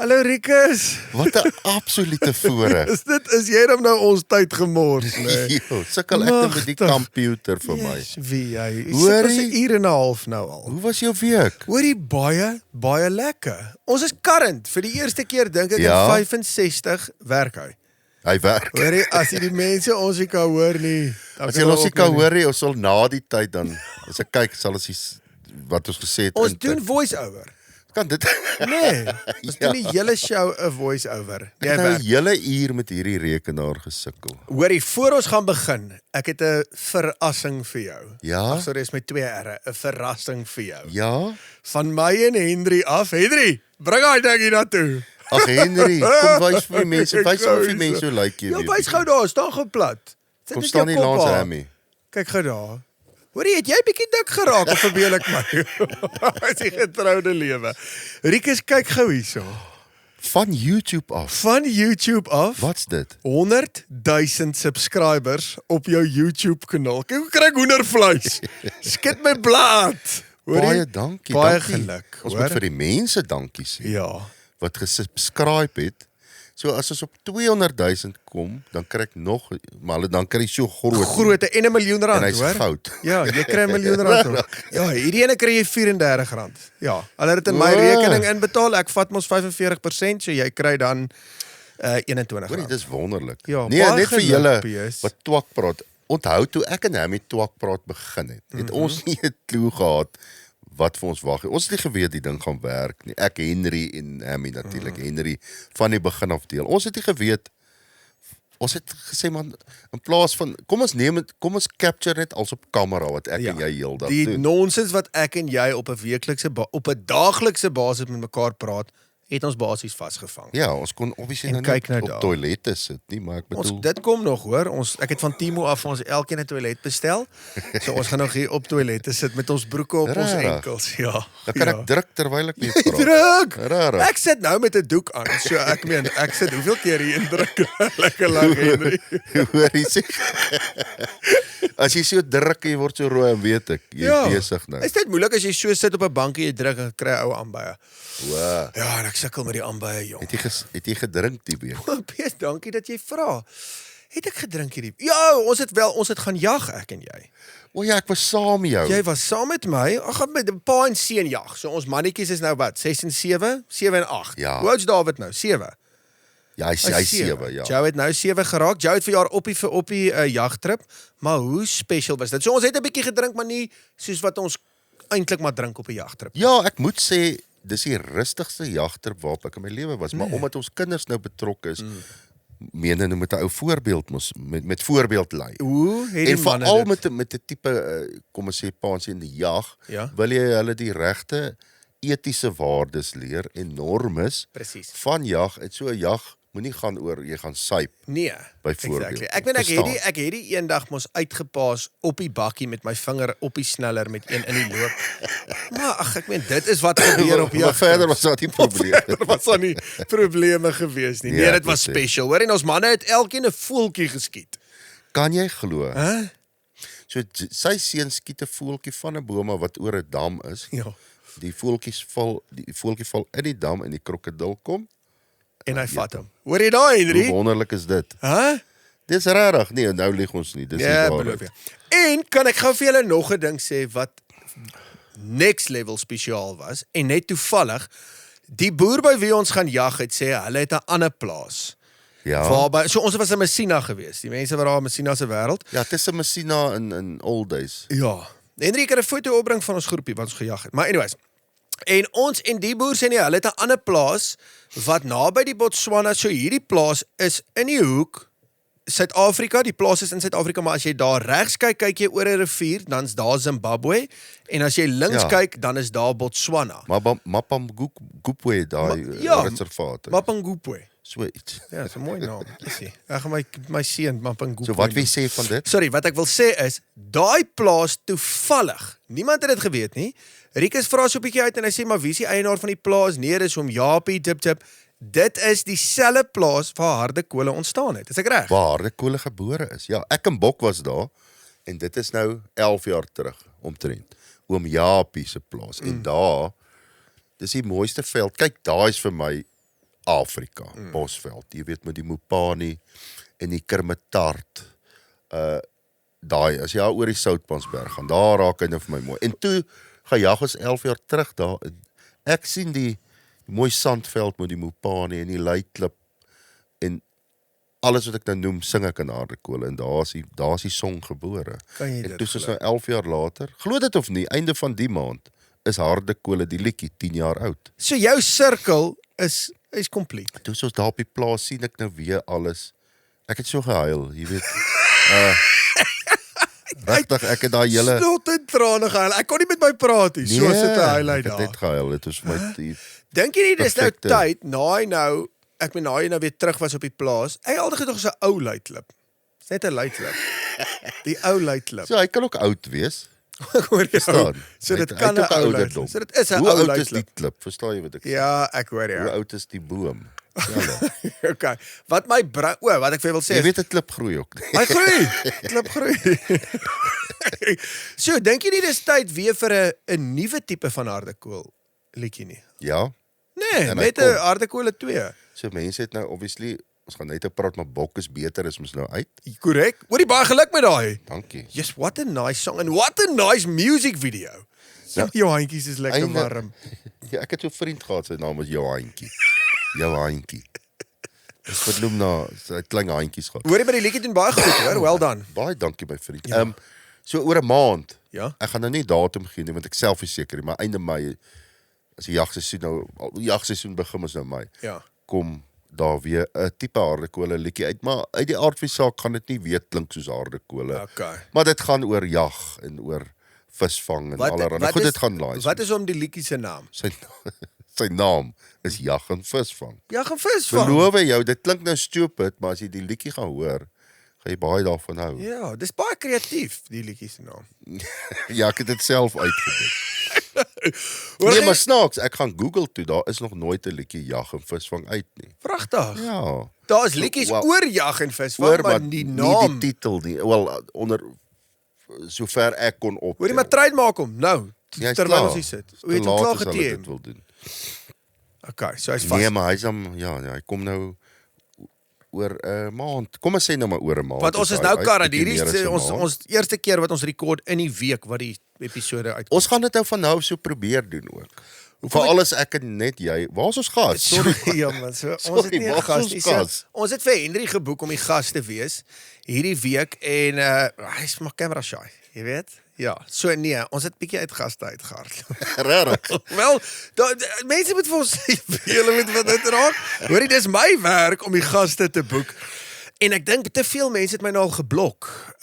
Hallo Rikus. Wat 'n absolute voorreg. Is jy dan nou ons tyd gemors, nee? Sukkel ek nou met die computer vir my. Yes, wie jy? Hoorie? Dit is 'n uur en 'n half nou al. Hoe was jou week? Hoorie, baie lekker. Ons is current. Vir die eerste keer dink ek Ja? in 65 werk hy. Hy werk. Hoorie, as jy die mense ons nie kan hoor nie. As jy ons nie kan hoor nie, ons sal na die tyd dan as ek kyk sal ons wat ons gesê het Ons doen voice-over. kan dit Nee, ons doen die hele show 'n voice-over. Ek het nou 'n hele uur met hierdie rekenaar gesukkel. Hoorie, voor ons gaan begin, ek het 'n verrassing vir jou. Ja? Ag, sorry, is met 2 R'e, 'n verrassing vir jou. Ja? Van my en Henry af. Henry, bring hy ding hier na toe. Ag Henry, kom wys vir die mense, wys vir die mense hoe lyk jy Ja, weer. wys gou daar, staan gou plat. Sit Kom net staan jou nie kop langs aan. Hammy. Kyk gou daar. Hoorie, het jy bietjie dik geraak of verbeel ek my? Is die getroude lewe. Rikus, kyk gou hierso. Van YouTube af. Van YouTube af. Wat's dit? 100,000 subscribers op jou YouTube kanaal. Kyk hoe kry ek hoendervleis. Skit my blad. Baie dankie. Baie dankie. geluk. Ons hoor? moet vir die mense dankie sê Ja. wat gesubscribe het. So as ons op 200,000 kom, dan kry ek nog, maar hulle dan kry jy so groot En 'n miljoen rand, en hy's hoor. goud. Ja, jy kry 'n miljoen rand. Hoor. Ja, hierdie ene kry jy R34. Ja, hulle het dit in my Wow. rekening inbetaal. Ek vat mos 45%, so jy kry dan R21. Hoorie, dis wonderlik. Ja, nee, baie net vir geluk, julle Pius. wat twak praat. Onthou toe ek en Hammy twak praat begin het ons nie 'n klou gehad wat vir ons wag. Ons het nie geweet die ding gaan werk nie. Ek, Henry en Hammy natuurlik. Henry van die begin af deel. Ons het nie geweet. Ons het gesê man, in plaas van kom ons capture net als op kamera wat ek en jy heeldag Die doen. nonsens wat ek en jy op 'n daaglikse basis met mekaar praat, het ons basies vasgevang. Ja, ons kon obviously En nou kyk nie nou op daar. toilette sit nie, maar ek bedoel Dit kom nog hoor. Ek het van Timo af vir ons elkeen 'n toilet bestel. So ons gaan nog hier op toilette sit met ons broeke op ons Rarig. enkels. Ja. dan kan ek druk terwyl ek nie praat. Druk. Rarig. Ek sit nou met 'n doek aan. So ek sit hoeveel keer hier in druk. Lekker lank Henry. Hoor jy sê? As jy so druk en jy word so rooi, dan weet ek, jy's besig nou. Is dit moeilik as jy so sit op 'n bankie jy druk en kry ou aanbye? Wow. Ja, en ek sukkel met die aanbye, jong. Het jy gedrink die week? Pius, dankie dat jy vra. Het ek gedrink hierdie? Ja, ons het gaan jag ek en jy. O ja, ek was saam met jou. Jy was saam met my. Ag, gaan met 'n pa en seun jag. So ons mannetjies is nou wat? 6 en 7, 7 en 8. Ja. Hoe oud is David nou? 7. Ja, hy 7, ja. Joe het nou 7 geraak. Joe het vir jaar op die jagtrip. Maar hoe special was dit? So ons het 'n bietjie gedrink, maar nie soos wat ons eintlik maar drink op 'n jagtrip. Ja, ek moet sê dis die rustigste jagtrip waarop ek in my lewe was, maar omdat ons kinders nou betrokke is, meen en met 'n ou voorbeeld mos met voorbeeld lei. Hoe het die En manne veral dit? met 'n tipe kom ons sê paans in die jag, Ja. wil jy hulle die regte etiese waardes leer en normes Presies. van jag. En so 'n jag moenie gaan oor jy gaan suip. Nee, Byvoorbeeld. exactly. Ek weet Verstaan. ek het die eendag mos uitgepaas op die bakkie met my vinger op die sneller met een in die loop. Maar ag, ek meen dit is wat gebeur op Maar jag. verder was dat nie probleem. Verder was daar nie probleme gewees nie. Nee, Ja, dit was dit is- special. Hoor, en ons manne het elkeen 'n voeltjie geskiet. Kan jy glo? Hæ? So sy seun skiet 'n voeltjie van 'n boom wat oor 'n dam is. Ja. Die voeltjie val in die dam en die krokodil kom. En hy vat hom. Hoor jy daai, Hoe Henry? wonderlik is dit? Hæ? Dis regtig. Nee, nou lieg ons nie. Dis Ja, nie beloof waar. jy. En kan ek gou vir julle nog 'n ding sê wat next level spesiaal was en net toevallig die boer by wie ons gaan jag het sê hulle het 'n ander plaas. Ja. Waarby so ons was in Messina geweest. Die mense wat daar in Messina se wêreld. Ja, dit is 'n Messina in old days. Ja. Henry kan 'n foto opbring van ons groepie wat ons gejag het. Maar anyways. En ons en die boer sê nee, hulle het 'n ander plaas wat naby die Botswana. So hierdie plaas is in die hoek Suid-Afrika, die plaas is in Suid-Afrika, maar as jy daar regs kyk, kyk jy oor 'n rivier, dan's daar Zimbabwe, en as jy links kyk, dan is daar Botswana. Mapamgubwe daai ja, reservaat. Mapangubwe. So iets. Ja, so mooi naam. Isie. Ek gaan my seun Mapangubwe. So wat wil jy sê van dit? Sorry, wat ek wil sê is, daai plaas toevallig, niemand het dit geweet nie. Rikus vra so 'n bietjie uit en hy sê, maar wie is die eienaar van die plaas? Nee, dis hom Japie, tip. Dit is dieselfde plaas waar Harde Kole ontstaan het. Is ek reg? Waar Harde Kole gebore is. Ja, ek en Bok was daar en dit is nou 11 jaar terug omtrent. Oom Japie se plaas. En daar dis die mooiste veld. Kyk, daai is vir my Afrika, Bosveld. Jy weet met die Mopani en die Kermetart. Daai, as jy oor die Soutpansberg gaan, daar raak hy nou vir my mooi. En toe gejag ons 11 jaar terug daar. Ek sien die mooi sandveld met die Mopani en die Leiklip en alles wat ek nou noem, sing ek in Hardekole en daar is die song gebore. Kan jy En dit toe is nou 11 jaar later, glo dit of nie, einde van die maand is Hardekole die liedjie 10 jaar oud. So jou sirkel is kompleet. Toe is ons daar op die plaas sien ek nou weer alles. Ek het so gehuil, jy weet. Regtig, ek het daai hele Snot en trane gehuil. Ek kon nie met my praat nie. So sit 'n highlight ek het daar. net gehuil. Dit was vir my Dink jy nie dis nou perfecte. tyd na hy nou weer terug was op die plaas. Hy het altyd gedog so 'n ou luitklip. Dis net 'n luitklip. Die ou luitklip. So hy kan ook oud wees. Ek hoor jou. Verstaan? So dit Hy kan 'n het ook ou ouderdom. luitklip. So dit is 'n Hoe ou oud is die luitklip. klip? Verstaan jy wat ek sê? Ja, ek hoor Hoe jou. oud is die boom? Okay. Wat my wat ek vir wil sê Jy is weet 'n klip groei ook. hy groei. Klip groei. So, dink jy nie dis tyd weer vir 'n nuwe tipe van hardekool liedjie nie? Ja. Nee, En hy net kom. 'n hardekole 2. So mense het nou obviously ons gaan net praat maar Bok is beter is mos nou uit. Korrek. Hoorie baie geluk met daai. Dankie. Yes, what a nice song and what a nice music video. Ja, jou handjies is lekker Einde- warm. Ja, ek het so 'n vriend gehad, sy naam was Johankie. Johankie. Dis vernoem na sy klein handjies gehad. Hoorie by die liedjie doen baie goed, hoor. Well done. Baie dankie my vriend. Ja. So oor 'n maand. Ja. Ek gaan nou nie datum gee nie want ek self is seker nie, maar einde Mei as die jagseisoen begin is nou Mei. Ja. Kom daar weer 'n tipe hardekole liedjie uit, maar uit die aard van die saak gaan dit nie weer klink soos hardekole. Okay. Maar dit gaan oor jag en oor visvang en allerlei. Goed, dit gaan laai. Wat is om die liedjie se naam? Sy naam is Jag en Visvang. Ja, gaan visvang. Beloof jou, dit klink nou stupid, maar as jy die liedjie gaan hoor, gaan jy baie daarvan hou. Ja, dis baie kreatief die liedjie se naam. Ja, ek het dit self uitgedink. Hoor Nee, jy- maar snaaks, ek gaan Google toe, daar is nog nooit 'n liedjie Jag en Visvang uit nie. Pragtig. Ja. Daar is liedjies Wel, oor jag en visvang, maar die naam. nie die titel nie. Wel onder sover ek kon op. Hoorie maar trade maak hom nou. Jy's Terwyl klaar. ons hier sit. Hoe Te het hom laat klaar as hulle geteken? dit wil doen. Okay, so hy's vas. Nee, maar hy's hy kom nou oor 'n maand. Kom ons sê nou maar oor 'n maand. Want ons is hy nou uit, karre, bietjie hierdie meer is as 'n maand. ons eerste keer wat ons rekord in die week wat die episode uitkom. Ons gaan dit nou van nou so probeer doen ook. Hoekom Veral as ek en net jy. Waar is ons gas? Sorry ja man, so ons Sorry, het nie 'n waar is gas ons nie. So, gas? ons het vir Henry geboek om die gas te wees hierdie week en hy's maar camera shy, jy weet? Ja, so nee, ons het bietjie uit gaste uitgehardloop. Regtig. Wel, mense moet vir ons sê, julle moet wat dit raak. Hoorie, dis my werk om die gaste te boek. En ek dink te veel mense het my nou al geblok.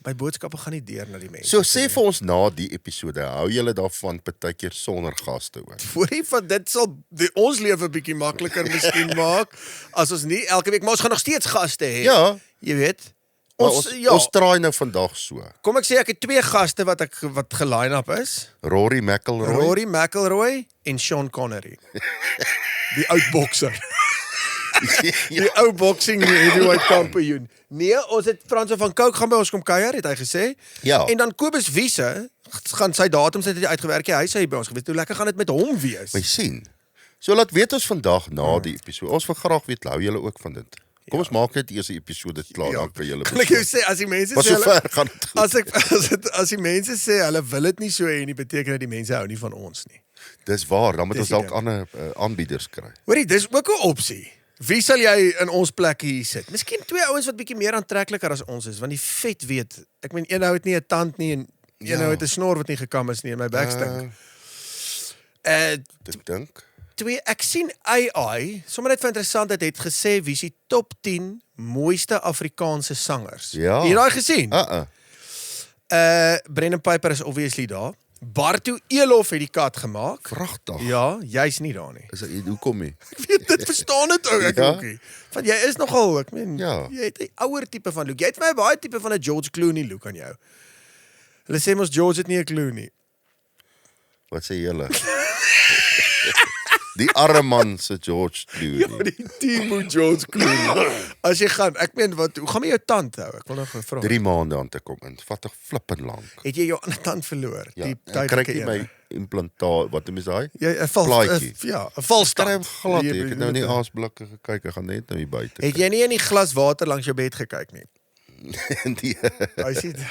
My boodskappe gaan nie deur na die mense. So sê vir ons na die episode, hou julle daarvan partykeer sonder gaste ook? Hoorie, van dit sal ons lewe bietjie makliker miskien maak as ons nie elke week, maar ons gaan nog steeds gaste hê. Ja. Jy weet. Ons draai nou vandag so. Kom ek sê ek het 2 gaste wat geline up is. Rory McIlroy. Rory McIlroy en Sean Connery. Die oud bokser. Die ou boxing heavyweight kampioen. Nee, ons het Franso van Cooke gaan by ons kom kuier, het hy gesê. Ja. En dan Kobus Wiese gaan sy datums het hy uitgewerk. Hy sê hy by ons gewees. Hoe lekker gaan dit met hom wees? My sien. So laat weet ons vandag na die episode. Ons wil graag weet hou julle ook van dit. Kom ons maak net eers die episode klaar dan kan julle. Kan ek jou sê as die mense Maar sê so ver gaan dit goed. as die mense sê hulle wil dit nie so hê nie, beteken dit die mense hou nie van ons nie. Dis waar, dan moet Dis ons dalk die ander aanbieders kry. Hoorie, dis ook 'n opsie. Wie sal jy in ons plek hier sit? Miskien 2 ouens wat bietjie meer aantrekliker as ons is, want die vet weet. Ek meen een ou het nie 'n tand nie en een ou het 'n snor wat nie gekam is nie in my bekstink. Ek dink. 2 ek sien AI, sommer net vir interessantheid het gesê wie is die top 10 mooiste Afrikaanse sangers. Ja. Het jy daai gesien? Uh-uh. Brendan Piper is obviously daar. Bartu Elof het die kat gemaak. Vragtig. Ja, jy's nie daar nie. Is dit hoekom nie? Ek weet dit verstaan dit ou ek Ja? ookie. Want jy is nogal, ek meen, Ja. jy het 'n ouer tipe van look. Jy het vir my baie tipe van 'n George Clooney look aan jou. Hulle sê mos George het nie 'n Clooney. Wat sê julle? Die arme man se George Ja, Clooney. die Timo George Clooney. As jy gaan, ek meen hoe gaan met jou tand hou? Ek wil nog vra. 3 maande aan te kom in. Vat toch flippend lank. Het jy jou ander tand verloor? Ja, Die ek kry nie ene? my implantaat, wat noem jy daai? Ja, 'n vals Plaatjie. ja, 'n Kry valstand. hom glad, ek het nou nie aasblikke gekyk, ek gaan net nou hier buite. Het jy nie in die glas water langs jou bed gekyk nie? Nee,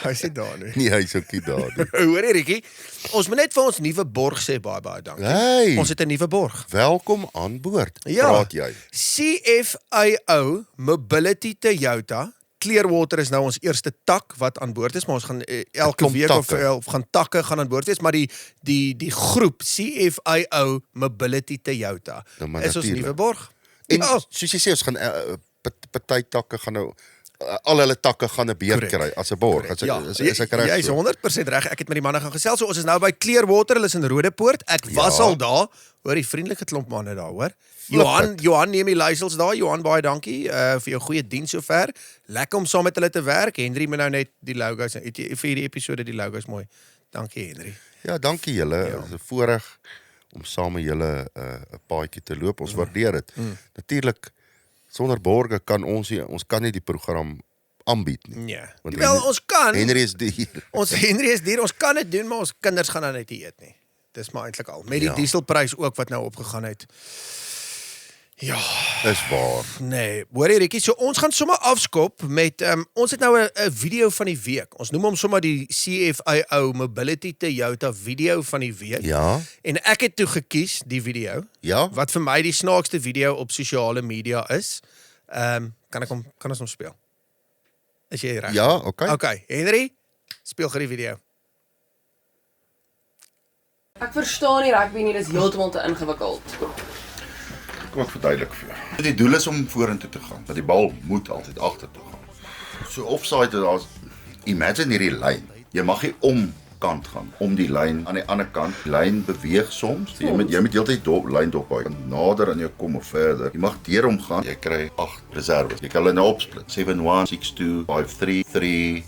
Hy sê daar nie. nie, hy is ook nie daar nie. Hoor jy, Rikkie? Ons moet net vir ons nuwe borg sê baie dankie. Hey, Ons het 'n nuwe borg. welkom aan boord, Ja. praat jy. CFIO Mobility Toyota. Clearwater is nou ons eerste tak wat aan boord is, maar ons gaan elke klomp week takke. of gaan takke gaan aan boord wees, maar die groep CFIO Mobility Toyota Nou, maar is ons natuurlijk. nuwe borg. En Ja, soos jy sê, ons gaan party takke gaan nou al hulle takke gaan 'n beurt Correct. kry as 'n borg. As ek reg. Jy is 100% reg. Ek het met die manne gaan gesels. So ons is nou by Clearwater, hulle is in Rodepoort. Ek was Ja. al daar. Hoor die vriendelike klomp manne daar, hoor. Flip Johan neem die leisels daar. Johan, baie dankie vir jou goeie diens sover. Lekker om saam met hulle te werk. Henry moet nou net die logos. Het jy vir hierdie episode die logos mooi. Dankie Henry. Ja, dankie julle. Dit is 'n voorreg om saam met julle 'n paadjie te loop. Ons waardeer dit. Natuurlik sonder borge kan ons kan nie die program aanbied nie. Nee. Want Wel, ons kan. Henry is duur. Ons Henry is hier. Ons kan dit doen, maar ons kinders gaan dan net nie eet nie. Dis maar eintlik al. Met die Ja. dieselprys ook wat nou opgegaan het. Ja. Is waar. Nee, hoor jy Rikkie, so ons gaan sommer afskop met ons het nou 'n video van die week. Ons noem hom sommer die CFIO Mobility Toyota video van die week. Ja. En ek het toe gekies die video Ja. wat vir my die snaakste video op sosiale media is. Kan ons hom speel? Is jy reg? Ja, okay. Okay, Henry, speel gou die video. Ek verstaan nie rugby nie, dis heeltemal te ingewikkeld. Kom ek verduidelik vir jou. Die doel is om vorentoe te gaan, dat die bal moet altyd agtertoe gaan. So offside daar's imagine hierdie lyn. Jy mag nie om kant gaan, om die lyn aan die ander kant. Die lyn beweeg soms. Jy moet heeltyd lyn dop hou. Nader aan jou kom of verder. Jy mag deur hom gaan. Jy kry 8 reserves. Jy kan hulle nou opsplit. 7-1, 6-2, 5-3, 3.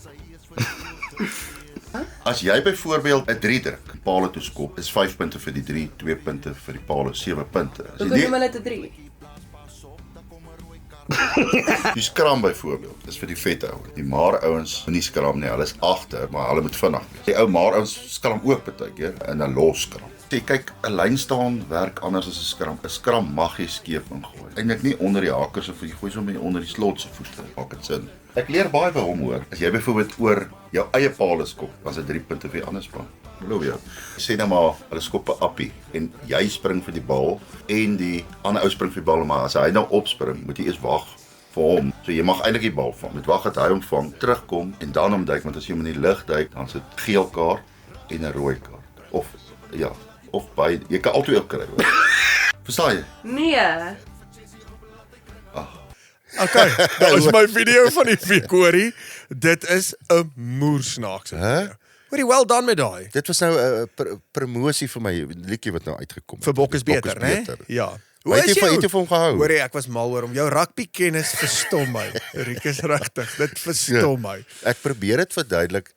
As jy byvoorbeeld 'n 3 druk, paal toe skop, is 5 punte vir die 3, 2 punte vir die paal, 7 punte. As jy Hoekom noem hulle dit 'n 3? Die skram byvoorbeeld, is vir die vet ou. Die maar ouens moet nie skram nie, hulle is agter, maar hulle moet vinnig wees. Die ou maar ouens skram ook baie keer in 'n los skram. Jy kyk, 'n lyn staan werk anders as 'n skram. 'n Skram mag jy skeef ingooi. Eintlik nie onder die hakers of jy gooi sommer onder die slot se voete. Maak dit sin. Ek leer baie by hom hoor. As jy byvoorbeeld oor jou eie paal skop, dan is dit 3 punte vir die ander span. Glo jou. Sê nou maar, hulle skop 'n appie en jy spring vir die bal en die ander ou spring vir die bal, maar as hy nou opspring, moet jy eers wag vir hom. So jy mag eintlik die bal vang. Moet wag dat hy hom vang, terugkom en dan hom duik, want as jy hom in die lug duik, dan sit geel kaart en 'n rooi kaart. Of ja, of by jy kan altyd ook kry. Hoor. Verstaan jy? Nee. Okay, dit is my video van die week, hoorie. Dit is 'n moersnaakse video. Hoorie, well done met daai. Dit was nou 'n promosie vir my liedjie wat nou uitgekom het. Vir Bok is beter, né? beter. Ja. Hoe het jy vir hom gehou? Hoorie, ek was mal oor hom. Jou rugby kennis verstom my. Rikus regtig, dit verstom my. Ek probeer dit verduidelik.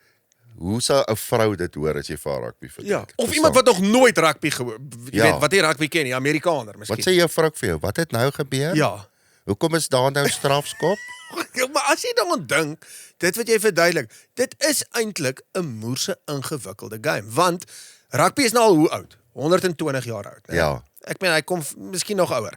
Hoe sou 'n vrou dit hoor as jy vir haar rugby verduidelik? Ja, of iemand wat nog nooit rugby gehoor, jy Ja. weet wat nie rugby ken nie, Amerikaner miskien. Wat sê jou vrou vir jou? Wat het nou gebeur? Ja. Hoekom is daar nou strafskop? Ja, maar as jy daaraan dink, dit wat jy verduidelik, dit is eintlik 'n moerse ingewikkelde game, want rugby is nou al hoe oud? 120 jaar oud, né? Ja. Ek meen hy kom miskien nog ouer.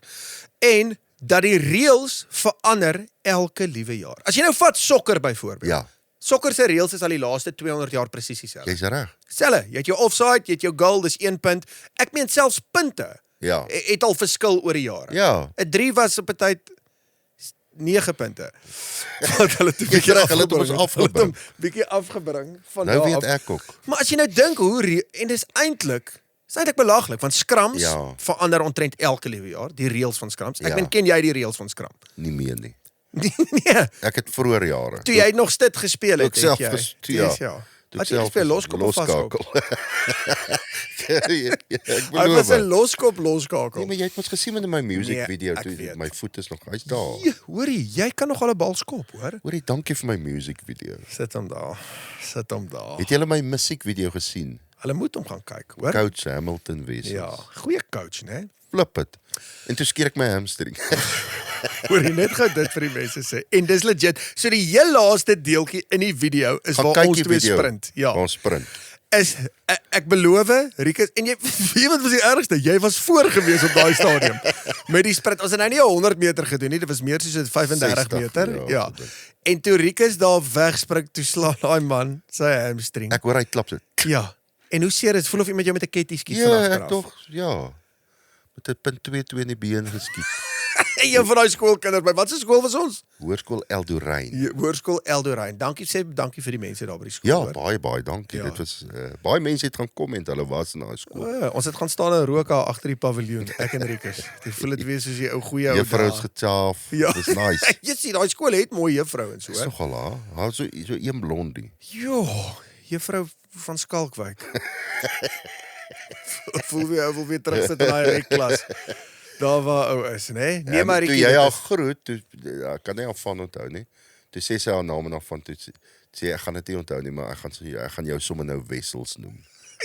En dat die reëls verander elke liewe jaar. As jy nou vat sokker byvoorbeeld. Ja, Sokker se reëls is al die laaste 200 jaar presies dieselfde. jy's reg. Selfe, jy het jou offside, jy het jou goal, dis 1 punt. Ek meen selfs punte Ja. het al verskil oor die jare. Ja. 'n 3 was op 'n tyd 9 punte. Wat hulle toe bietjie reg, hulle het ons afgebring. afgebring. Hulle het hom bietjie afgebring van Nou daar weet af. ek ook. Maar as jy nou dink hoe en dis eintlik belaglik want skrams Ja. verander omtrent elke liewe jaar, die reëls van skrams. Ek Ja. meen ken jy die reëls van skram? Nie meer nie. Nee, Ek het vroeër jare. toe jy nog stit gespeel het, Ook self het jy. ja. Ja. Toe Wat jy gespeel loskop of vaskop? Ek Dit beloof. was 'n loskop loskakel. Nee, maar jy het mos gesien met my music Nee, video ek toe weet. my voet is nog hy's daar. Ja, hoorie, jy kan nog al 'n bal skop, hoor. Hoorie, dankie vir my music video. Sit hom daar. Sit hom daar. Het julle my musiek video gesien? Hulle moet hom gaan kyk, hoor? Coach Hamilton Wessels. Ja, goeie coach, né? Flip het. En toe skeer ek my hamstring. Hoor jy net gou dit vir die mense sê. En dis legit. So die heel laaste deeltjie in die video is Gaan waar kyk ons die twee video. sprint. Ja. Ons sprint. Ek beloof, Rikus, en jy weet wat was die ergste? Jy was voor gewees op daai stadium. Met die sprint. Ons het nou nie 100 meter gedoen nie, dit was meer soos 35 60, meter. ja, Ja. En toe Rikus daar wegspring, toe slaan daai man sy hamstring. Ek hoor hy klap so. Ja. En hoe seer dit? Voel of iemand jou met 'n ketty skiet Ja, vanaf ek tog, ja. Met 'n punt 22 in die been geskiet. En een van daai skoolkinders by wat se skool was ons? Hoërskool Eldorein. Hoërskool Eldorein. Dankie vir die mense daar by die skool. Ja, hoor. baie dankie. Ja. Dit was baie mense het gaan kom en hulle was na die skool. Ons het gaan staan en rook daar agter die paviljoen, ek en Rikus. Dit voel dit weer soos die ou goeie ou Juffrou's dae. gechaaf. Ja. Dis nice. Jy sien, daai skool het mooi juffrouens, Dis hoor. nogal ha. Haar so een blondie. Jo, juffrou van Skalkwyk. Wil weer terugsit in daai klas. Daar waar ou is, né? Nee, maar toe Rikus. jy haar groet, toe ek kan nie haar van onthou nie. Toe sê sy haar naam en haar van toe sê ek gaan dit nie onthou nie, maar ek gaan jou sommer nou Wessels noem.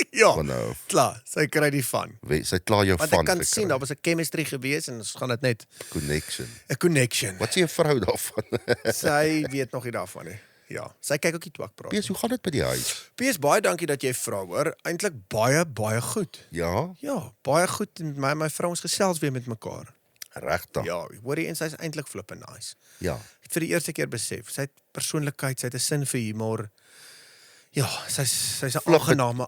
Ja, Van nou. klaar, sy kry die van. Sy klaar jou Want van ek kan gekry. sien, daar was 'n chemistry gewees en ons gaan dit net Connection. 'n connection. Wat sê 'n vrou daarvan? Sy weet nog nie daarvan nie. Ja, sy kyk ook die twak praat. Pies, hoe gaan dit by die huis? PS, baie dankie dat jy vra, hoor. Eintlik baie goed. Ja, Ja, baie goed en my vrou ons gesels weer met mekaar. regtig. Ja, hoorie, en sy's eintlik flippin nice. Ja. Ek het vir die eerste keer besef, sy het persoonlikheid, sy het 'n sin vir humor. Ja, sy's 'n aangename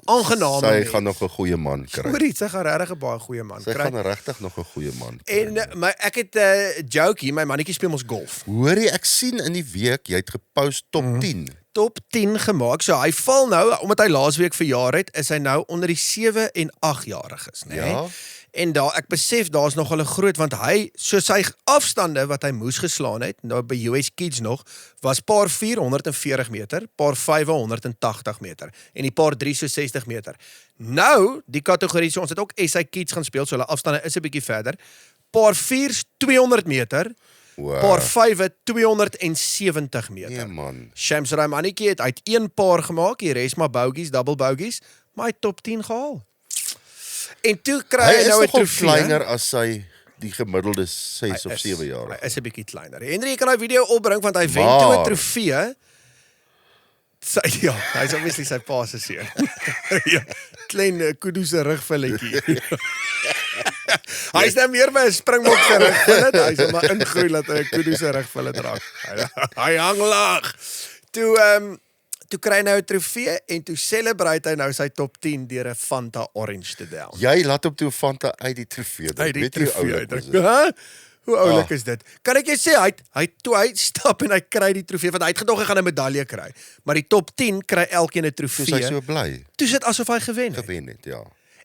Sy mens. gaan nog 'n goeie man kry. Hoorie, sy gaan regtig 'n baie goeie man Sy kry. gaan regtig nog 'n goeie man kry. En ek het jokey, my mannetjie speel mos golf. Hoorie, ek sien in die week jy het gepost top 10. Top 10 gemaak. So hy val nou, omdat hy laasweek verjaar het, is hy nou onder die 7 en 8-jariges, né? Ja. En ek besef daar's nogal 'n groot, want hy, so sy afstande wat hy moes geslaan het, nou by US Kids nog, was paar 440 meter, paar 580 meter en die paar 3 so 60 meter. Nou, die kategorie, so ons het ook SA Kids gaan speel, so hulle afstande is 'n bietjie verder. Paar 4's 200 meter, Wow. paar 5's 270 meter. Nee man. Shams Ramaniki het uit een paar gemaak, die res maar bogies, double bogies, maar hy het top 10 gehaal. En toe kry Hy hy is nou 'n nogal trofee. kleiner as sy die gemiddelde 6 of 7 jaar. Hy is 'n bietjie kleiner. Henry, jy kan daai video opbring want hy wen Maar- toe 'n trofee. Ja, hy's obviously sy pa se seun. Ja, klein kudu se rugvelletjie. Hy's nou meer by 'n springbok se rugvellet. Hy's hom maar ingroei dat hy 'n kudu se rugvellet dra. Hy hang laag. Toe kry hy nou 'n trofee en toe celebrate hy nou sy top 10 deur 'n Fanta Orange te down. Jy laat hom toe Fanta uit die trofee. Uit die Weet jy hoe trofee oulik was uitdruk. dit? Huh? Hoe oulik is dit? Kan ek jou sê toe hy stap en hy kry die trofee want hy het gedog hy gaan 'n medalje kry. Maar die top 10 kry elkeen 'n Toe trofee. sy so bly Toe sit asof hy gewen het. gewen het, ja.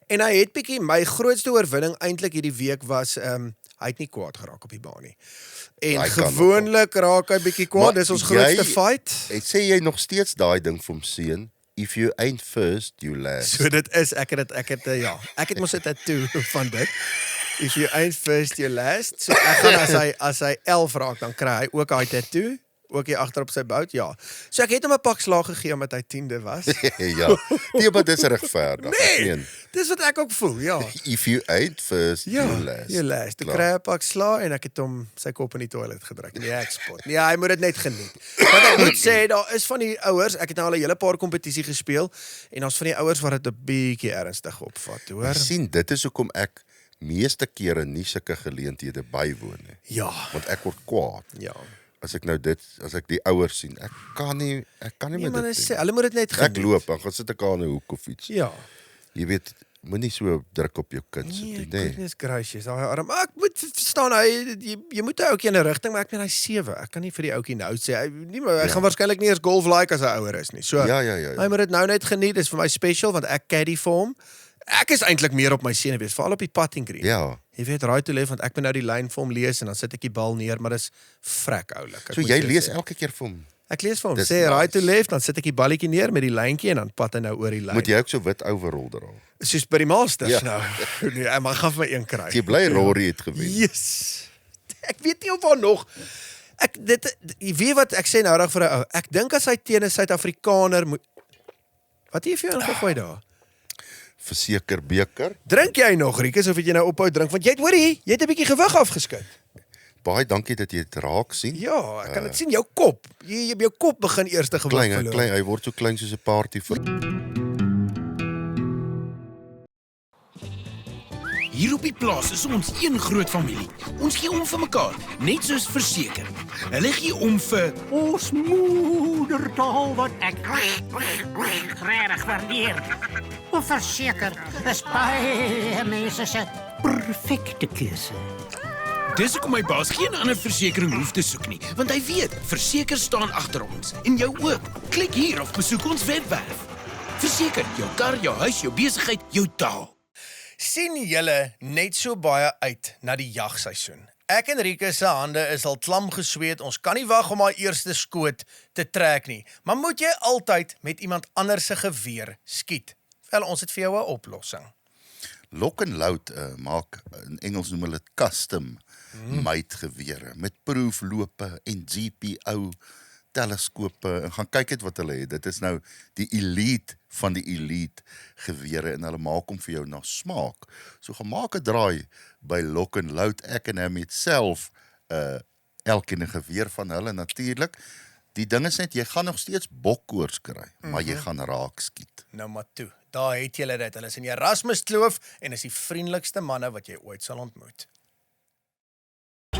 En hy het bietjie my grootste oorwinning eintlik hierdie week was hy het nie kwaad geraak op die baan nie. En Hy kan gewoonlik raak hy bietjie kwaad, Maar dis ons grootste fight. Ek sê jy nog steeds daai ding vir hom seun, if you ain't first, you last. So dit is ek het mos 'n tattoo van dit. If you ain't first, you last. So ek gaan as hy 11 raak dan kry hy ook daai tattoo, ook hier agter op sy bout, ja. So ek het hom 'n pak slaag gegee omdat hy 10de was. Ja. Nee, maar dis regverdig. Ek Nee, meen, dis wat ek ook voel, ja. if you ain't first, Ja, you last. jy les. Toe Klaar. kry hy 'n pak slaag en ek het hom sy kop in die toilet gedruk. Nee, ek spot. Nee, hy moet dit net geniet. Want ek moet sê, daar is van die ouers, ek het nou al 'n hele paar kompetisie gespeel en daar's van die ouers wat dit 'n bietjie ernstig opvat, hoor. Sien, dit is hoekom ek meeste kere nie sulke geleenthede bywoon nie. Ja, Want ek word kwaad. ja. As ek die ouers sien, ek kan nie Nee, met maar dit sê, hulle moet dit net Ek geniet. loop, dan gaan sit ek aan 'n hoek of iets. Ja. Jy weet, moenie so druk op jou kind sit Nee, nie, nê. goodness gracious, daai arm. Maar ek moet verstaan, jy moet 'n ouetjie in 'n rigting, maar ek meen hy's 7. Ek kan nie vir die ouetjie nou sê hy gaan waarskynlik nie eens golf like as hy ouer is nie. So Ja. hy moet dit nou net geniet. Dis vir my special want ek caddy vir hom. Ek is eintlik meer op my senuwees, veral op die putting green. Ja. Jy weet, right to left want ek moet nou die lyn vir hom lees en dan sit ek die bal neer, maar dis vrek oulik. Ek So moet jy so lees sê. elke keer vir hom. Ek lees vir hom. Dis Sê right to nice. left, dan sit ek die balletjie neer met die lyntjie en dan pat hy nou oor die lyn. Moet jy ook so wit overall dra. Soos by die Masters Ja. nou. Nee, hy mag gaan vir my een kry. Jy bly Rory het gewen. Yes. Ek weet nie of daar nog jy weet wat ek sê nou reg vir 'n ou. Ek dink as hy teen 'n Suid-Afrikaner moet. Wat het jy vir jou ingegooi daar? versekerbeker. Drink jy nog, Rikus, of het jy nou ophou drink? Want jy het 'n bietjie gewig afgeskit. Baie dankie dat jy dit raak sien. Ja, ek kan dit sien, jou kop. Jy jou kop begin eers te gewig verloor. Klein, hy word so klein soos 'n party vir. Hier op die plaas is ons een groot familie. Ons gee om vir mekaar, net soos verseker. Hulle gee om vir Ons moedertaal wat ek regtig waardeer. Of verseker, is baie mense se perfekte keuse. Dis hoekom my baas geen ander versekering hoef te soek nie, want hy weet, verseker staan agter ons en jou ook. Klik hier of besoek ons webwerf. Verseker jou kar, jou huis, jou besigheid, jou taal. Sien julle net so baie uit na die jagseisoen? Ek en Rikus se hande is al klam gesweet. Ons kan nie wag om haar eerste skoot te trek nie. Maar moet jy altyd met iemand anders se geweer skiet? Wel, ons het vir jou 'n oplossing. Lock and Load maak, in Engels noem hulle dit custom made gewere met proeflope en GPO teleskope en gaan kyk het wat hulle het. Dit is nou die elite van die elite gewere en hulle maak hom vir jou na smaak. So gemaak 'n draai by Lock and Load. Ek en hom het self elkeen 'n geweer van hulle natuurlik. Die ding is net, jy gaan nog steeds bokkoors kry, maar jy gaan raak skiet. Nou maar toe, daar het julle dit. Hulle is in Erasmus Kloof en is die vriendelikste manne wat jy ooit sal ontmoet.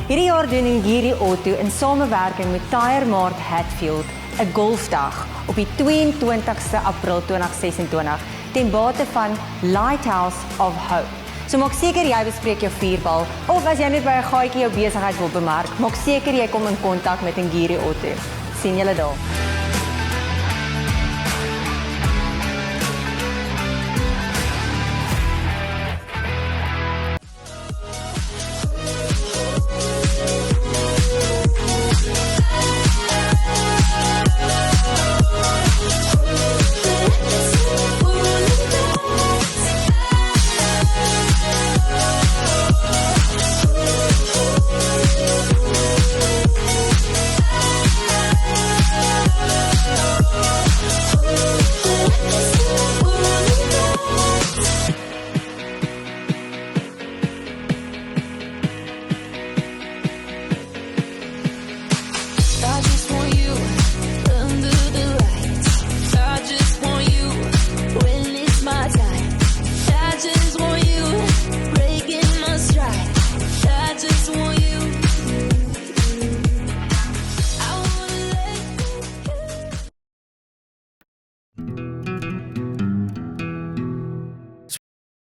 Hierdie jaar doen Ngiri Auto in samewerking met Tire Mart Hatfield 'n golfdag op die 22ste April 2026 ten bate van Lighthouse of Hope. So maak seker jy bespreek jou vuurbal of as jy net by 'n gaatjie jou besigheid wil bemark, maak seker jy kom in kontak met Ngiri Auto. Sien julle daar.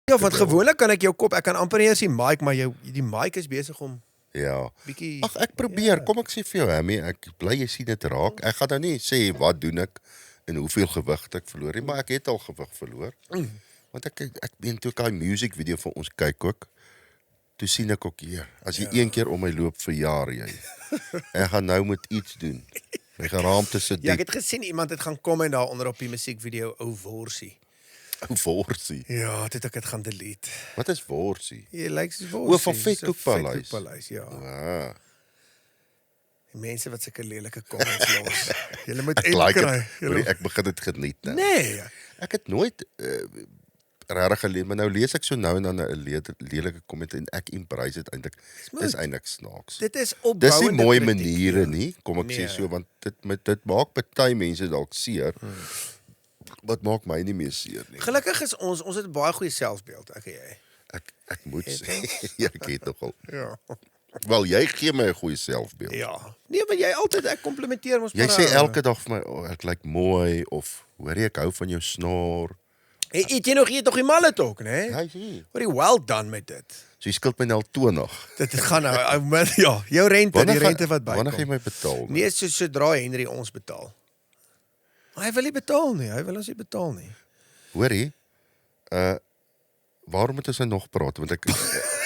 Ja, want gewoonlik kan ek jou kop, ek kan amper nie eens die mic, maar die mic is besig om Ja. bietjie... Ag, ek probeer. Kom ek sê vir jou, Hammy, ek bly jy sien dit raak. Ek gaan nou nie sê wat doen ek en hoeveel gewig ek verloor nie, maar ek het al gewig verloor. Want ek meen toe ek daai music video van ons kyk ook, toe sien ek ook hier, as jy een keer om my loop verjaar jy. Ek gaan nou moet iets doen. My geraamte sit Ja, ek diep. het gesien iemand het gaan kom en daar onder op die musiekvideo ou worsie. Worsie. Ja, dit ek het gaan delete. Wat is worsie? Jy lyk soos worsie. O, van Vetkoekpaleis. Vetkoekpaleis, ja. Ah, Die mense wat sulke lelike comments los. Julle moet ek like kry. het. Hoorie, ek begin dit geniet nou. Nee. Ek het nooit regtig gelees, maar nou lees ek so nou en dan 'n lelike komment en ek embrace dit eintlik. Dis eintlik snaaks. Dit is Dis opbouende nie mooi kritiek, maniere ja. nie, kom ek Nee. sê so, want dit maak party mense dalk seer. Wat maak my nie meer seer nie. Gelukkig is ons het baie goeie selfbeeld, ek en jy. Ek moet sê, ja, ek het nogal. Ja. Wel, jy gee my 'n goeie selfbeeld. Ja. Nee, maar jy altyd ek komplimenteer ons Jy maar, sê elke dag vir my, oh, ek lyk mooi of hoor jy ek hou van jou snor. Hey, eet jy nog die mallet ook, né? Ja, sien. Hoorie, well done met dit. So jy skuld my nou al 20. Dit gaan nou ja, jou rente, die rente wat bykom. Wanneer gaan jy my betaal? Nee, sodra Henry ons betaal. Maar hy wil nie betaal nie. Hy wil ons nie betaal nie. Hoorie, waarom moet ons nou nog praat? Want ek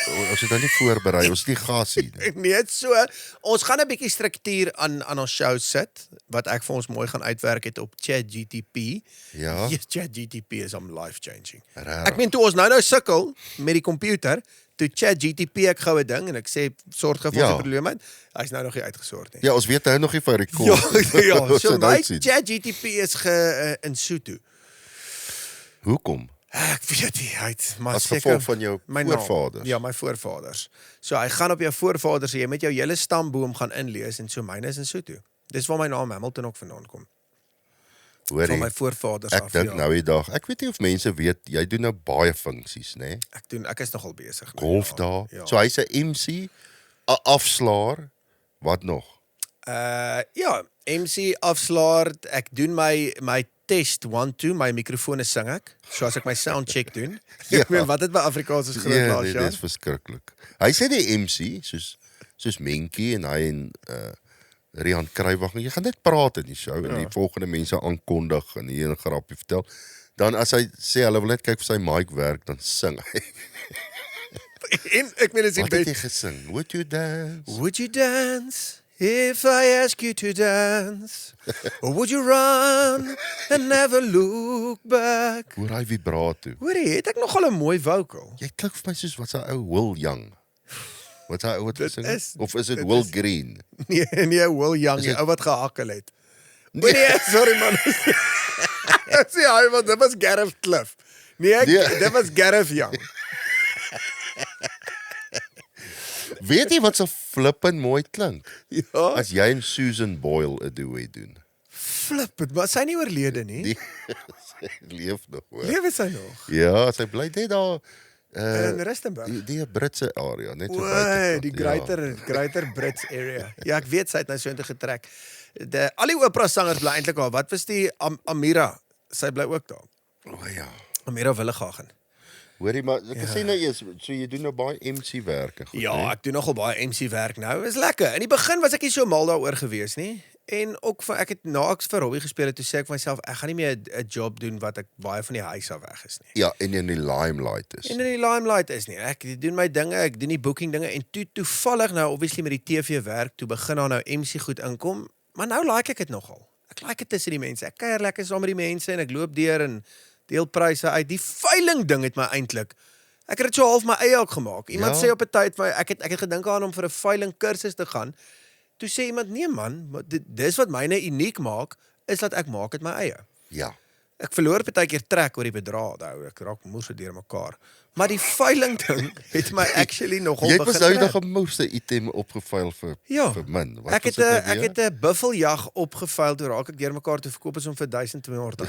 ons het nou nie voorberei, ons het nie gas hier nie. Nee, so, ons gaan 'n bietjie struktuur aan ons show sit, wat ek vir ons mooi gaan uitwerk het op ChatGPT. Ja. Yes, ChatGPT is life-changing. Rarig. Ek meen, toe ons nou sukkel met die komputer, toe ChatGPT ek goue ding, en ek sê, sort gou vir ons 'n probleem uit, hy's nou nog nie uitgesort nie. Ja, ons weet nou nog nie van rekord. Ja, Ons so sal my uitsien. ChatGPT is in Sotho. Hoekom? Ek weet nie, maar As seker gevolg van jou my naam. voorvaders. Ja, my voorvaders. So hy gaan op jou voorvaders, jy met jou hele stamboom gaan inlees en so myne is in Sotho. Dis waar my naam Hamilton ook vandaan kom. Van Hoorie, my voorvaders ek af. dink Ja. nou die dag, ek weet nie of mense weet, jy doen nou baie funksies, né? Ek is nogal besig. nou, Golf ja, daar. Ja. So hy's 'n MC, 'n afslaer, wat nog? Ja, MC afslaer, ek doen my test 1 2, my mikrofone sing ek. So as ek my sound check doen. Ja. Ek weet wat dit by Afrikaans is groot Ja, laas dit jaar. is verskriklik. Hy sê die MC, soos Menkie en hy en Rian Kruiwag, jy gaan net praat in die show en die volgende mense aankondig en hier 'n grappie vertel. Dan as hy sê hulle wil net kyk of sy mic werk, dan sing hy. En ek meen dit is die Wat het beste. jy gesing? Would you dance? Would you dance if I ask you to dance? Or would you run and never look back? Hoor hy vibrato. Hoorie, het ek nogal 'n mooi vocal? Jy klink vir my soos wat sy ou Will Young. Wat hy ou Dit sing? is- Of is dit dit Will is- Green? Nee, Will Young, die dit- ou wat gehakkel het. Nee, sorry man. Ek sê hy wat dit was Gareth Cliff. Nee, dit was Gareth Young. Weet jy wat so flippend mooi klink? Ja, As jy en Susan Boyle 'n duet doen. flip het, maar sy nie oorlede nie. Die sy leef nog hoor. Lewe sy nog? Ja, sy bly net daar In Rustenburg. die Britse area, net so Oei, buitekant. die Ja. greater Brits area. Ja, ek weet sy het nou so intoe getrek. Al die opera sangers bly eintlik al. Wat was die Amira? Sy bly ook daar. O ja. Amira Willegagen. Hoorie maar, ek sê nou eers, so jy doen nou baie MC werk en goed. Ja, hè? ek doen nogal baie MC werk nou. Is lekker. In die begin was ek nie so mal daaroor gewees nie. En ook van ek het na ek vir Robbie gespeel het, toe sê ek vir myself ek gaan nie meer 'n job doen wat ek baie van die huis af weg is nie. Ja, en in die limelight is. En in die limelight is nie. Ek doen my dinge, ek doen die booking dinge en toevallig nou obviously met die TV werk, toe begin daar nou MC goed inkom, maar nou like ek dit nogal. Ek like dit tussen die mense. Ek kuier lekker saam met die mense en ek loop deur en deel pryse uit. Die veiling ding het my eintlik. Ek het dit so half my eie ook gemaak. Iemand Ja. sê op 'n tyd vir ek het gedink aan om vir 'n veiling kursus te gaan. Toe sê iemand nee man, dis wat myne uniek maak is dat ek maak dit my eie. Ja. Ek verloor baie keer trek oor die bedrag, ek raak moes deur mekaar. Maar die veiling ding het my actually nogal Jy het begin besluit trek. 'n moerse item opgevuil vir Ja. vir min. Wat Ek was het dit nou 'n weer? ek het 'n buffeljag opgevuil toe raak ek deur mekaar te verkoop is om vir R1200.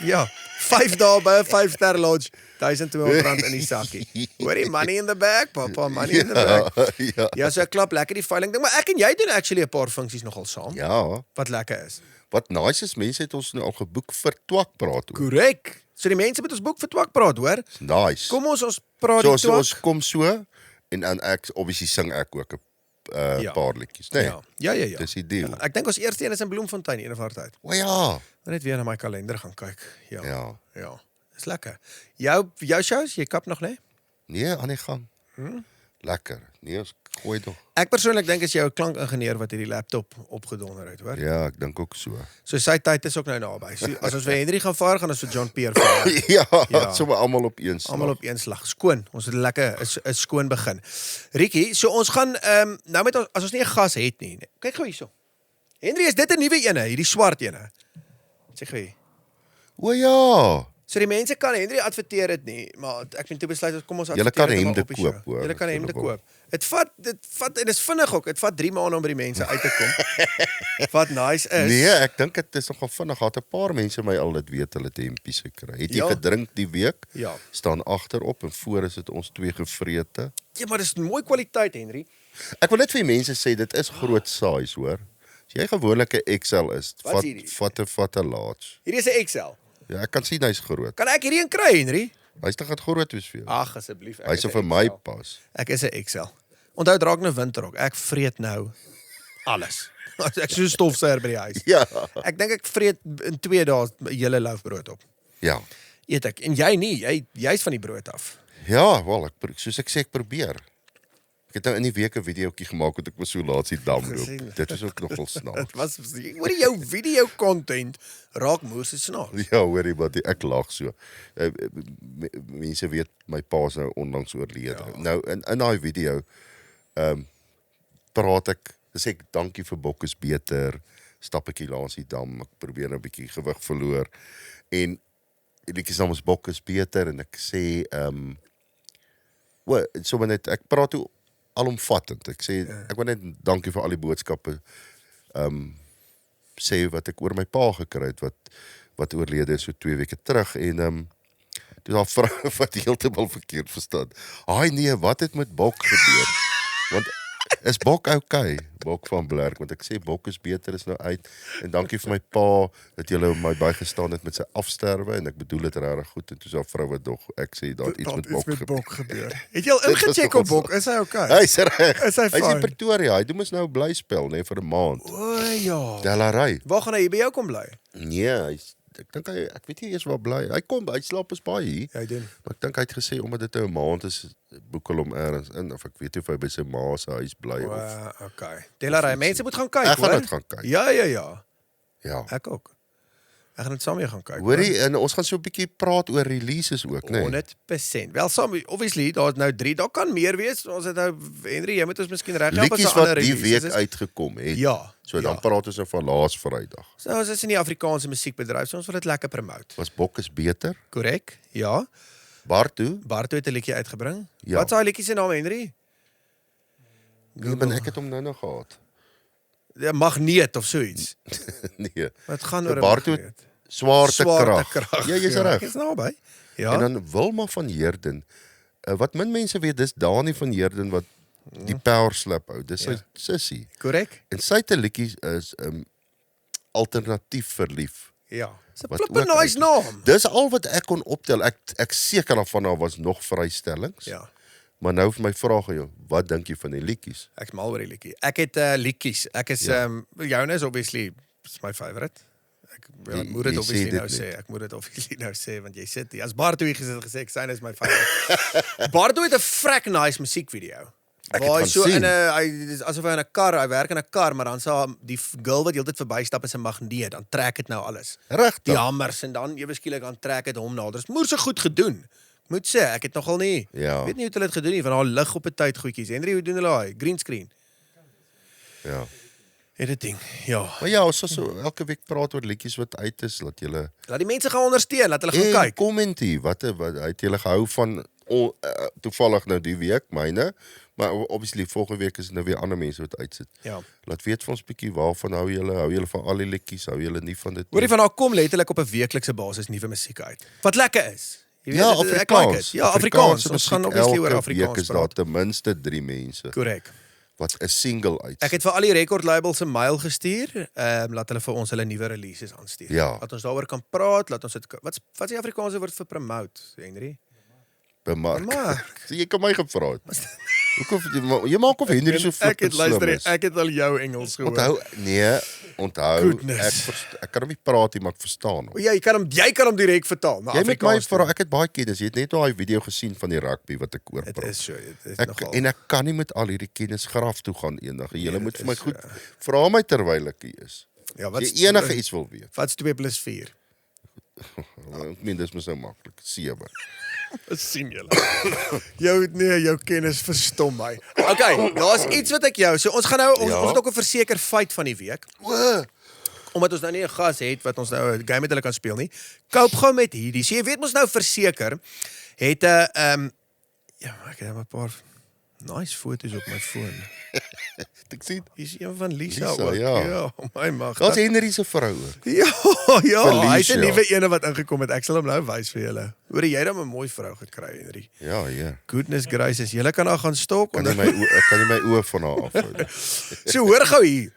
Ja, 5 dae by 'n 5-ster lodge, R1200 in die sakkie. Hoorie, money in the bag, papa, money in the bag. Ja. Ja, so ek klap lekker die veiling ding, maar ek en jy doen actually 'n paar funksies nogal saam. Ja. Wat lekker is. Wat nice is, mense het ons nou al geboek vir twak praat oor. Korrek. So die mense met ons boek vir twak praat, hoor. Nice. Kom ons praat so, die twak. ons kom so en dan ek obviously sing ek ook 'n Ja. paar liedjies, né? Ja. Ja. Dis die deal. Ja, ek dink ons eerste een is in Bloemfontein een of ander tyd. O ja. Net weer na my kalender gaan kyk. Ja. Ja. Ja. Dis lekker. Jou shows, jy kap nog, né? Nee, aan die gang. Lekker. Nee, ons gooi tog. Ek persoonlik dink as jy 'n klankingenieur wat hierdie laptop opgedonder het, hoor. Ja, ek dink ook so. So sy tyd is ook nou naby. So, as ons vir Henry gaan vaar, gaan ons vir John Pierre vaar. Ja, Ja. sommer almal op een slag. Almal op een slag. Skoon. Ons het lekker 'n skoon begin. Rietjie, so ons gaan nou met ons as ons nie 'n gas het nie. Kyk gou hierso. Henry, is dit 'n nuwe ene, hierdie swart ene? Sê gou hier. O ja. So die mense kan Henry adverteer dit nie, maar ek het toe besluit kom ons Julle adverteer kan dit maar hemde op die show. koop, hoor, Julle kan as hemde julle wil. koop. Dit vat en dis vinnig ook. Dit vat 3 maande om by die mense uit te kom. Wat nice is. Nee, ek dink dit is nogal vinnig. Gehad 'n paar mense my al dit weet hulle het hempies gekry. Het jy Ja. gedrink die week? Ja. Staan agterop en voor is dit ons 2 gevrete. Ja, maar dis mooi kwaliteit, Henry. Ek wil net vir die mense sê dit is groot size, hoor. As jy gewoonlik 'n XL is, Wat is hierdie? vat 'n large. Hierdie is 'n XL. Ja, ek kan sien hy's groot. Kan ek hierdie een kry, Henry? Hy's te groot wees vir jou. Ag, asseblief. Hy's vir my pas. Ek is 'n XL. Onthou draak nou winter ook. Ek vreet nou alles. Ek so 'n stofsuier by die huis. Ja. Ek dink ek vreet in 2 dae 'n hele loafbrood op. Ja. Eet ek. En jy nie, jy's van die brood af. Ja, wel, soos ek sê ek probeer. Ek het nou in die week 'n videoetjie gemaak wat ek was so laat die dam loop. Gesien. Dit is ook nogal snaaks. Dit was hoor jou video content raak moes se snaaks. Ja, hoorie wat ek lag so. Mense weet my pa's nou onlangs oorlede. Ja. Nou in daai video praat ek, sê ek dankie vir Bokkes beter, stap ek hier langs die dam, ek probeer 'n bietjie gewig verloor en die liedjies naam is Bok is beter en ek sê sommer net ek praat toe alomvattend. Ek sê ek wil net dankie vir al die boodskappe sê wat ek oor my pa gekry het wat oorlede is so 2 weke terug en toe daar vrou wat heeltemal verkeerd verstaan. Haai nee, wat het met Bok gebeur? Want is Bok okay? Bok van Blerk, want ek sê Bok is beter is nou uit en dankie vir my pa dat julle my bygestaan het met sy afsterwe en ek bedoel dit regtig goed en toe is daar vrou wat dog ek sê daar het iets met Bok gebeur. Het jy al ingecheck op Bok? Is hy okay? Hy is reg. Is hy Hy's in fine? Pretoria. Hy doen mos nou 'n blyspel nê vir 'n maand. O ja. Delary. Waar gaan hy hier by jou kom bly? Nee, ek dink ek weet nie eers waar bly. Hy slaap is baie hier. Ja, hy doen. Maar ek dink hy het gesê omdat dit 'n maand is, boek hulle hom ergens in of ek weet nie of hy by sy ma se huis bly of. Okay. Delary, mense moet gaan kyk, Ek gaan hoor. dit gaan kyk. Ja. Ja. Ek ook. Ek gaan dit saam mee gaan kyk. Hoorie, en ons gaan so 'n bietjie praat oor releases ook, né? 100%. Wel saam, obviously, daar's nou 3, daar kan meer wees. Ons het nou Henry, jy moet ons miskien reg help Liedjies wat die week uitgekom het. Ja. So dan praat ons nou van laas Vrydag. So ons is in die Afrikaanse musiekbedryf, so ons wil dit lekker promote. Was Bok is beter? Korrek? Ja. Bartu? Bartu het 'n liedjie uitgebring. Ja. Wat is daai liedjie se naam, Henry? Ek het hom nou nog gehad. Ja, Magneet of so iets. Nee. Wat gaan oor 'n Bartu magneet? Swaartekrag. Ja, jy's reg. Ek is naby. Ja. En dan Wilma van Heerden. Wat min mense weet, dis Dani van Heerden wat die power slap hou. Dis sy sussie. Korrek? En sy te liedjies is alternatief verlief. Ja. Dis 'n Wat flippin ook nice naam. Dis al wat ek kon optel. Ek seker daarvan daar was nog vrystellings. Ja. Maar nou vir my vraag aan jou, wat dink jy van die liedjies? Ek's mal oor die liedjie. Ek het liedjies. Ek is joune is obviously is my favorite. Ek moet dit jy obviously sê dit nou net. sê. Ek moet dit obviously nou sê want jy sit hier. As Bartu hier gesê ek syne is my favorite. Bartu het 'n frek nice musiekvideo. Ek het Waar hy gaan so sien. in 'n hy dis asof hy in 'n kar, hy werk in 'n kar, maar dan sê die girl wat heeltyd verbystap is 'n magneet, dan trek dit nou alles. Regtig? Die hammers en dan ewe skielik dan trek dit hom nader. Dis moer so goed gedoen. Ek moet sê, ek het nogal nie. Ja. Ek weet nie hoe hulle dit gedoen nie van haar lig op 'n tyd goedjies. Henry, hoe doen hulle daai green screen? Ja. Editing. Ja. Maar ja, ons sal so elke week praat oor liedjies wat uit is, laat julle Laat die mense gaan ondersteun, laat hulle gaan kyk. kommentie, wat het julle gehou van toevallig nou die week, myne, maar obviously volgende week is dit nou weer ander mense wat uitsit. Ja. Laat weet vir ons bietjie waarvan hou julle van al die liedjies, hou julle nie van dit nie? Hoorie van haar kom letterlik op 'n weeklikse basis nuwe musiek uit. Wat lekker is. Jy Ja, dit- ek like Afrikaans. dit. Ja, Afrikaans. Ons musiek gaan obviously oor elke Afrikaans week is daar praat. ten minste 3 mense Korrek. wat 'n single uit. Ek het vir al die record labels 'n mail gestuur, laat hulle vir ons hulle nuwe releases aanstuur. Ja. Laat ons daaroor kan praat, laat ons dit wat is die Afrikaanse woord vir promote, Henry? bemark. Bemark. So jy kan my gevra het. Hoekom jy maak of Henry so Ek flippend het slim luister, is? ek het al jou Engels gehoor. Onthou, Goodness. ek kan hom nie praat nie, maar ek verstaan hom. O ja, jy kan hom direk vertaal na Jy met my Afrikaans. vra, ek het baie kennis. Jy het net daai video gesien van die rugby wat ek oor Dit praat. is so, dit is Ek nogal. en ek kan nie met al hierdie kennis graf toe gaan eendag. Julle dit moet vir my is, goed vra my terwyl ek hier is. Ja, As jy enige iets wil weet. Wat's 2 + 4? Ek meen dis mos nou maklik. 7. Sien julle. jou kennis verstom my. Okay, daar's iets wat ek jou. So ons gaan nou ons het ook 'n verseker feit van die week. Omdat ons nou nie 'n gas het wat ons nou 'n game met hulle kan speel nie. Koop gou met hierdie. So jy weet mos nou verseker het 'n ja, ek het 'n paar nice foto's op my foon. Ek sien. Hier's een van Lisa Lisa, ook. ja. Ja, my mag. Daar's Henry se vrou hoor. Ja, Vir hy het 'n Lisa. nuwe ene wat ingekom het. Ek sal hom nou wys vir julle. Hoor jy dan 'n mooi vrou gekry, Henry. Ja, ja. Goodness gracious, julle kan haar gaan stalk. Kan jy my oë van haar afhou? So hoor gou hier.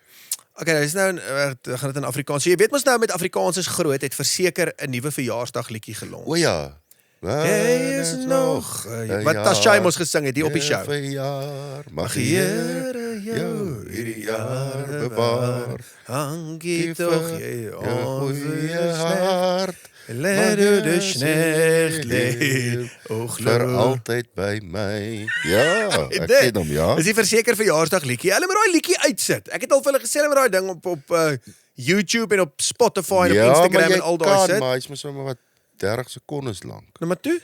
Okay, dis nou gaan dit in Afrikaans. So jy weet mos nou met Afrikaans is groot, het verseker 'n nuwe verjaarsdag liedjie gelons. O ja. Hey, is nog wat Tashay mos gesing het hier op die show. Verjaar, mag Die die Here jou hierdie jaar bewaar. Hangie toch jy goeie ons hart. Let u de snecht leef, o Vir glo. altyd by my. Ja, ek Dit ken hom, ja. Is die verseker verjaarsdag liedjie. Hulle moet daai liedjie uitsit. Ek het al vir hulle gesê hulle moet daai ding op YouTube en op Spotify en op Instagram en al daai sit. maar hy's mos sommer wat 30 sekondes lank. Nou maar toe.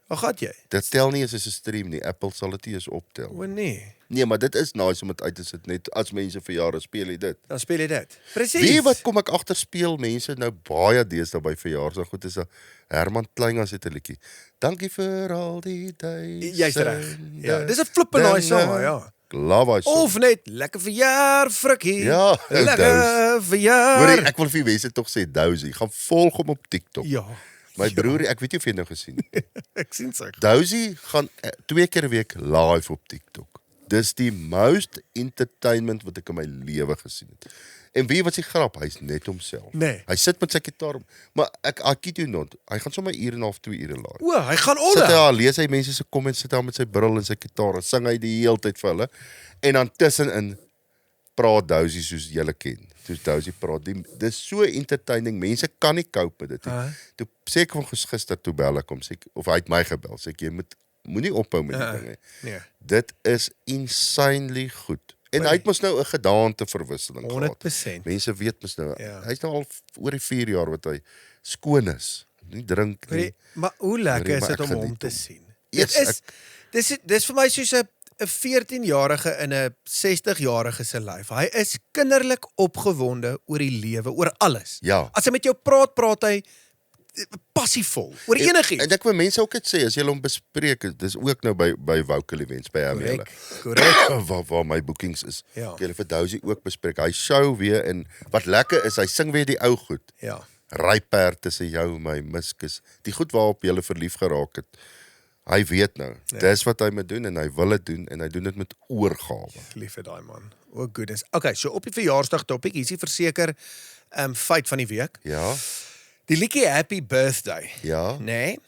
Waar gaan jy? Dit tel nie as 'n stream nie. Apple sal dit nie eens optel. O nee. Nee, maar dit is nice om dit uit te sit net as mense verjare speel jy dit. Dan speel jy dit. Presies. Wie wat kom ek agter speel mense nou baie deesdae by verjaarsdag. Goed is 'n Herman Kleingas het 'n liedjie. Dankie vir al die duisende. Jy's reg. Ja, dis 'n flippin' nice song, ja. Love hy song. Of net lekker verjaar frikkie. Ja, lekker verjaar. Hoorie, ek wil vir mense tog sê Dousie, gaan volg hom op TikTok. Ja. My broer, ek weet nie of jy nou gesien het. Ek sien sy. Dousie gaan 2 keer 'n week live op TikTok. Dis die most entertainment wat ek in my lewe gesien het. En wie wat sy grap, hy's net homself. Nee. Hy sit met sy gitaar, maar I kid you not, hy gaan sommer 1 uur en 'n half, 2 ure laat. O, hy gaan Sit hy onder. daar, lees hy mense se comments, sit daar met sy bril en sy gitaar en sing hy die hele tyd vir hulle. En dan tussenin praat Dousie soos julle ken. Soos Dousie praat. Dis so entertaining. Mense kan nie cope met dit nie. Toe sê ek van gister toe bel ek hom, sê ek, of hy het my gebel, sê ek jy moenie ophou met die ding nie. Nee. Dit is insanely goed. En hy het mos nou 'n gedaante verwisseling gehad. 100%. Mense weet mos nou, Ja. hy's nou al oor die 4 jaar wat hy skoon is. Nie drink nie. Maar hoe lekker Hoorie, is maar dit ek om hom geniet te hom. sien? Yes, Dis vir my soos 'n 14-jarige in 'n 60-jarige se lyf. Hy is kinderlik opgewonde oor die lewe, oor alles. Ja. As hy met jou praat hy passievol oor enigiets. En ek wil mense ook net sê as jy hom bespreek, dis ook nou by vocal events by hom hulle. Korrek. Waar my bookings is. Ja. Ek wil vir Dousie ook bespreek. Hy show weer en wat lekker is, hy sing weer die ou goed. Ja. Ryperd tussen jou en my miskus. Die goed waarop jy verlief geraak het. Hy weet nou. Ja. Dis wat hy moet doen en hy wil dit doen en hy doen dit met oorgawe. Lief vir daai man. O goodness. Okay, so op die verjaarsdag topik, hier is die verseker feit van die week. Ja. Die liedjie Happy Birthday. Ja. Nee.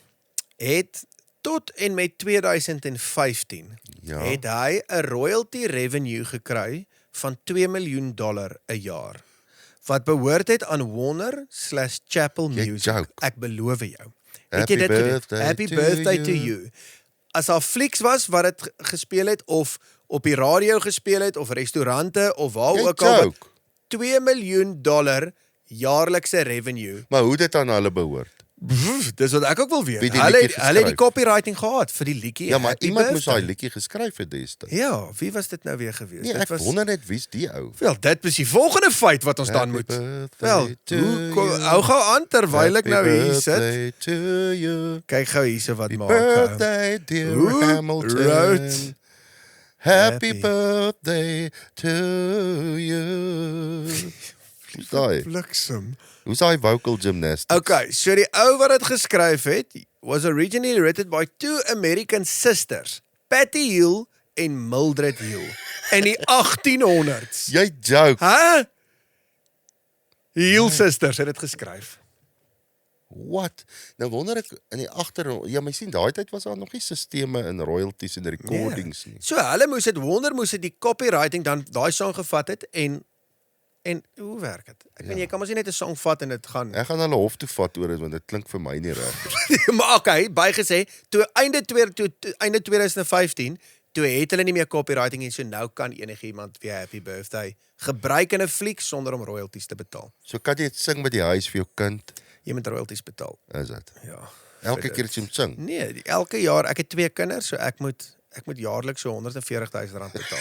Het tot en met 2015 Ja. het hy 'n royalty revenue gekry van $2 miljoen 'n jaar. Wat behoort het aan Warner/Chappell Jy Music. joke. Ek beloof jou. Het Happy jy dit geweet? birthday Happy to birthday to you. you. As daar flieks was wat dit gespeel het of op die radio gespeel het of restaurante of waar Jy ook al joke. $2 miljoen jaarlikse revenue. Maar hoe dit aan hulle behoort? Dis wat ek ook wil weet. Wie die Hulle liedjie het die geskryf? copywriting gehad vir die liedjie. Ja, maar Happy iemand moes Birthday. daai liedjie geskryf het destyds. Ja, wie was dit nou weer geweest? Nee, Dit ek was wonder net wie's die ou. Wel, dit is die volgende feit wat ons dan Happy moet. birthday Wel, to hoe you. hou gou aan terwyl ek Happy nou hier sit. birthday to you. Kyk gou hierse wat Happy maak. birthday, dear Hoe Hamilton. rood. Happy Happy. birthday to you. Hoe's daai? Bliksem. Hoe's daai vocal gymnastics? Okay, so die ou wat dit geskryf het, was originally written by two American sisters, Patty Hill en Mildred Hill, in die 1800s. Jy joke. Hæ? Hill sisters het dit geskryf. What? Nou wonder ek in die agtergrond, ja, maar jy sien daai tyd was daar nog nie sisteme in royalties en recordings nie. So hulle moes dit moes dit die copywriting dan daai song gevat het en hoe werk dit? Ek meen jy kan mos nie net 'n song vat en dit gaan. Ek gaan hulle hof toe vat oor dit want dit klink vir my nie reg. Maar okay, bygesê, toe einde 2015, toe het hulle nie meer copywriting en so nou kan enigiemand weer Happy Birthday gebruik in 'n fliek sonder om royalties te betaal. So kan jy dit sing met die huis vir jou kind? Jy moet royalties betaal. Is dit? Ja. Elke keer as jy hom sing. Nee, elke jaar, ek het 2 kinders, so ek moet jaarliks so R140,000 betaal.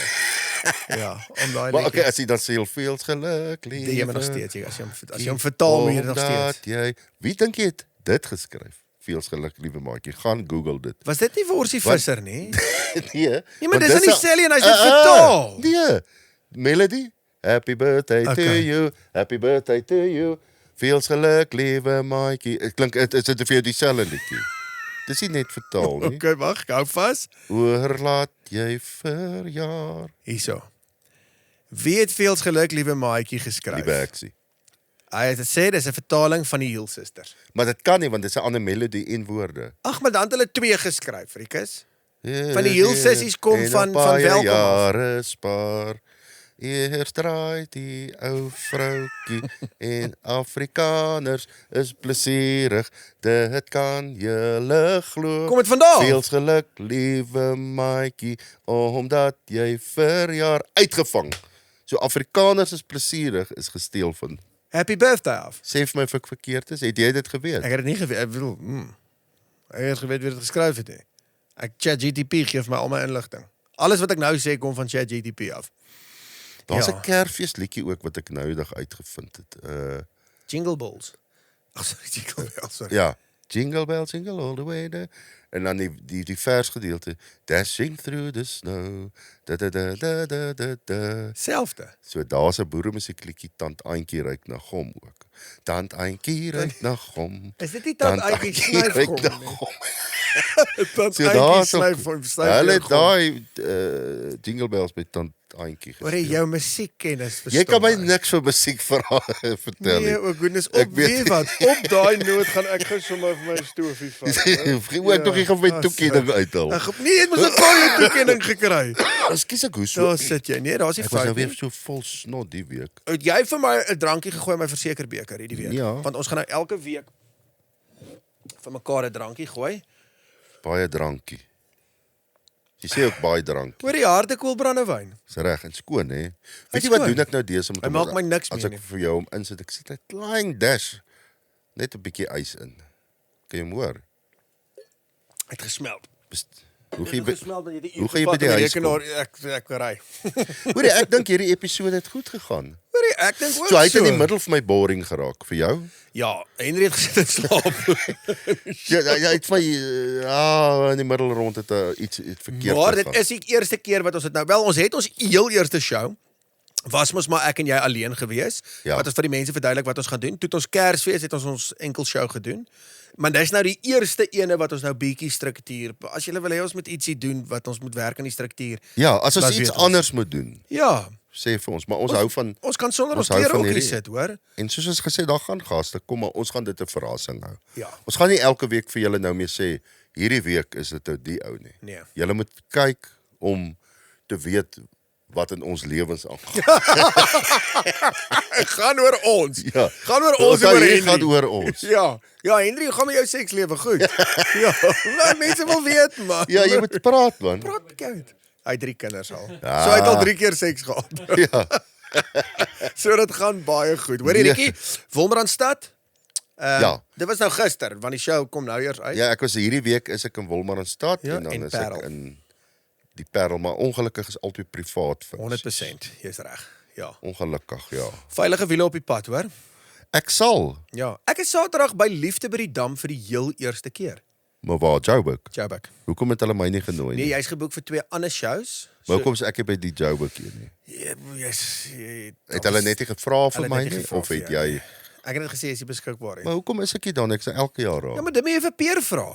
Ja, om daai Maar okay, as jy dan sê jy feels geluk, lief. jy nog steeds, as jy hom vertaal moet jy dit nog steeds. Wie dink jy het dit geskryf? Feels geluk, liewe maatjie. Gaan Google dit. Was dit nie Worsie Visser nie? Nee. Nee, maar want dis in a- dieselfde en hy's dit vertaal. Nee. Melody. Happy birthday to Okay. you. Happy birthday to you. Feels geluk, liewe maatjie. Dit klink is dit vir jou dieselfde liedjie. Dis nie net vertaal nie. Okay, wag, hou vas. Oor laat jy verjaar. Hierso. Wie het Veels geluk, liewe maatjie geskryf? Liewe eksie. Hy het gesê dis 'n vertaling van die Hill Sisters. Maar dit kan nie want dit is 'n ander melodie en woorde. Ag, maar dan het hulle 2 geskryf, Rikus. Ja, Van die Hill Sissies kom en van op baie Welkom af. jare spaar. Eers draai die ou vroutjie en Afrikaners is plesierig, dit kan julle glo. Kom dit vandaan? Veels geluk, liewe maatjie, omdat jy verjaar uitgevang. So Afrikaners is plesierig is gesteel van. Happy birthday af. Sê vir my of ek verkeerd is, het jy dit geweet? Ek het dit nie geweet, ek bedoel, ek het geweet wie dit geskryf het nie. Ek ChatGPT gee vir my al my inligting. Alles wat ek nou sê kom van ChatGPT af. Daar's Ja. 'n Kersfeesliedjie ook wat ek nou die dag uitgevind het. Jingle balls. Ag, sorry, jingle bells, sorry. Ja, Jingle Bell, Jingle All the Way there. En dan die versgedeelte, Dashing through the snow, da da da da da da da. Selfde. So daar's 'n boeremusiekliedjie, Tant Aantjie ruik na gom ook. Tant Aantjie ruik na gom. Is dit nie Tant Aantjie snyf ruik gom na nie? gom. Tant So Aantjie daar's snyf hom, hulle het daai Jingle Bells by Tant Aantjie Hoor gespeel. jy jou musiekkennis verstom. Jy kan my niks vir musiek vertel Nee, nie. o goodness, Ek op weet weet wat. Op daai noot gaan ek gou sommer vir my stofie vat. Ek tog ek gaan my toekenning uithaal. Nee, jy het mos 'n paar toekenning gekry. Ekskuus ek hoes so. Daar sit jy. Nee, daar's nie Ek was nou fout weer nie. so vol snot die week. Het jy vir my 'n drankie gegooi in my versekerbeker hierdie week? Ja. Want ons gaan nou elke week vir mekaar 'n drankie gooi. Baie drankie. Jy sê ook baie drank. Oor die harde koelbrandewyn. Dis reg en skoon hè. Weet Is jy wat skoon. doen ek nou deesdae met Hy maak my niks as meer ek vir jou hom insit, ek sit 'n klein dash net 'n bietjie ys in. Kan jy hom hoor? Het gesmeld. Hoe gaan jy Gesmeld dat jy die hoe gaan jy by die huis kom? rekenaar ek ry. Hoor ek dink hierdie episode het goed gegaan. Hoor jy, ek dink ook So hy het so. in die middel vir my boring geraak vir jou. Ja, Henry het gesit in slaap. Ja, het my in die middel rond het iets verkeerd Maar gegaan. dit is die eerste keer wat ons dit nou wel ons het ons heel eerste show was mos maar ek en jy alleen gewees. Ja. Wat ons vir die mense verduidelik wat ons gaan doen. Toe het ons Kersfees het ons enkel show gedoen. Maar dis nou die eerste ene wat ons nou bietjie struktuur. As jy wil hê ons moet ietsie doen wat ons moet werk aan die struktuur. Ja, as ons laat iets weet ons. anders moet doen, Ja, sê vir ons, maar ons hou van ons kan sonder ons ons hou van kleurhokkie hierdie- sit, hoor. en soos ons gesê, daar gaan gaste kom, maar ons gaan dit 'n verrassing hou. Ja. Ons gaan nie elke week vir julle nou meer sê hierdie week is dit ou die ou nie. Nee. Julle moet kyk om te weet wat in ons lewens aangaan. Gaan oor ons. Ja. Gaan oor ons oor Hierdie Henry. gaan oor ons. Ja. Ja, Henry, hoe gaan met jou sekslewe goed? Ja. Nou, mense wil weet, man. Ja, jy moet praat man. praat met jou. Hy het 3 kinders al. Ja. So hy het al 3 keer seks gehad. Ja. So dit gaan baie goed. Hoor jy, Nee. Rietjie? Wolmaranstad? Ja. Dit was nou gister, want die show kom nou eers uit. Ja, ek was hierdie week is ek in Wolmaranstad Ja, en dan en is Parel. ek in die Parel, maar ongelukkig is albei privaat funksies. 100%. Jy's reg. Ja. Ongelukkig, ja. Veilige wiele op die pad, hoor. Ek sal, Ja. Ek is Saterdag by Liefde by die Dam vir die heel eerste keer. maar waar Joburg? Joburg. Hoekom het hulle my nie genooi Nee, nie? jy's geboek vir 2 ander shows. Maar hoekom is ek nie by die Joburg hier nie? Jy Het hulle net nie gevra vir Hulle het my net nie nie gevra of vir het jou jy? nie. Ek het net gesê is jy beskikbaar Maar nie. hoekom is ek nie dan? Ek sê elke jaar Ja, raak. maar dit moet jy vir Peer vra.